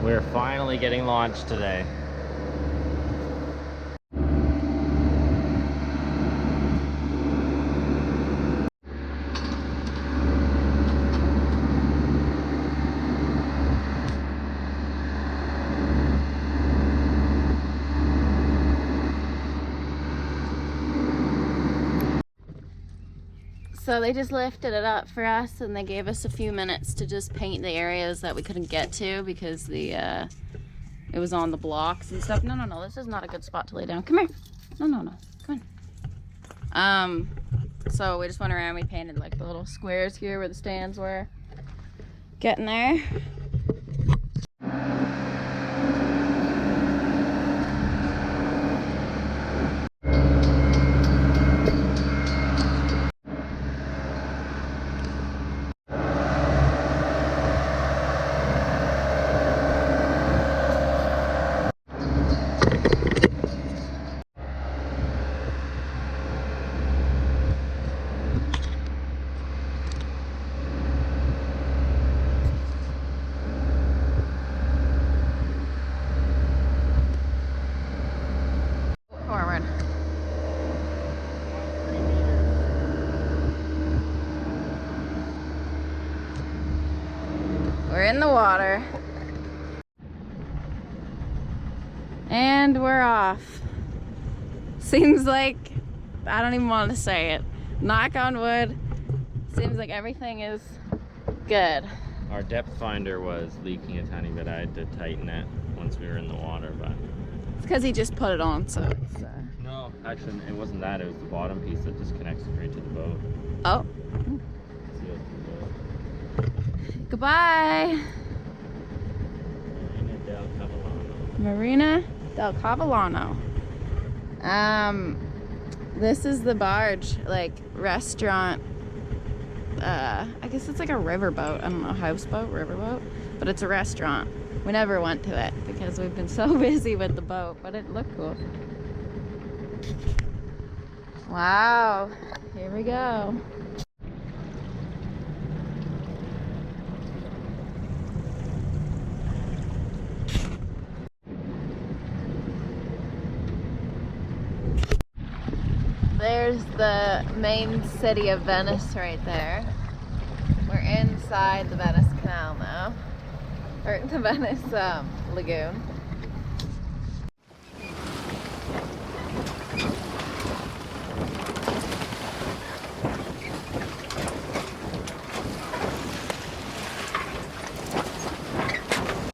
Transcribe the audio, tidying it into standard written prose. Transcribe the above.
We're finally getting launched today. So they just lifted it up for us, and they gave us a few minutes to just paint the areas that we couldn't get to because the it was on the blocks and stuff. No, this is not a good spot to lay down. Come here. No, come on. So we just went around. We painted like the little squares here where the stands were. Getting there. We're in the water. And we're off. Seems like, I don't even want to say it. Knock on wood. Seems like everything is good. Our depth finder was leaking a tiny bit. I had to tighten it once we were in the water, but... It's because he just put it on, so it's... No, actually, it wasn't that. It was the bottom piece that just connects right to the boat. Oh. Goodbye. Marina del Cavallano. This is the barge, like restaurant. I guess it's like a riverboat. I don't know, houseboat, riverboat, but it's a restaurant. We never went to it because we've been so busy with the boat, but it looked cool. Wow, here we go. There's the main city of Venice right there. We're inside the Venice Canal now, or the Venice Lagoon.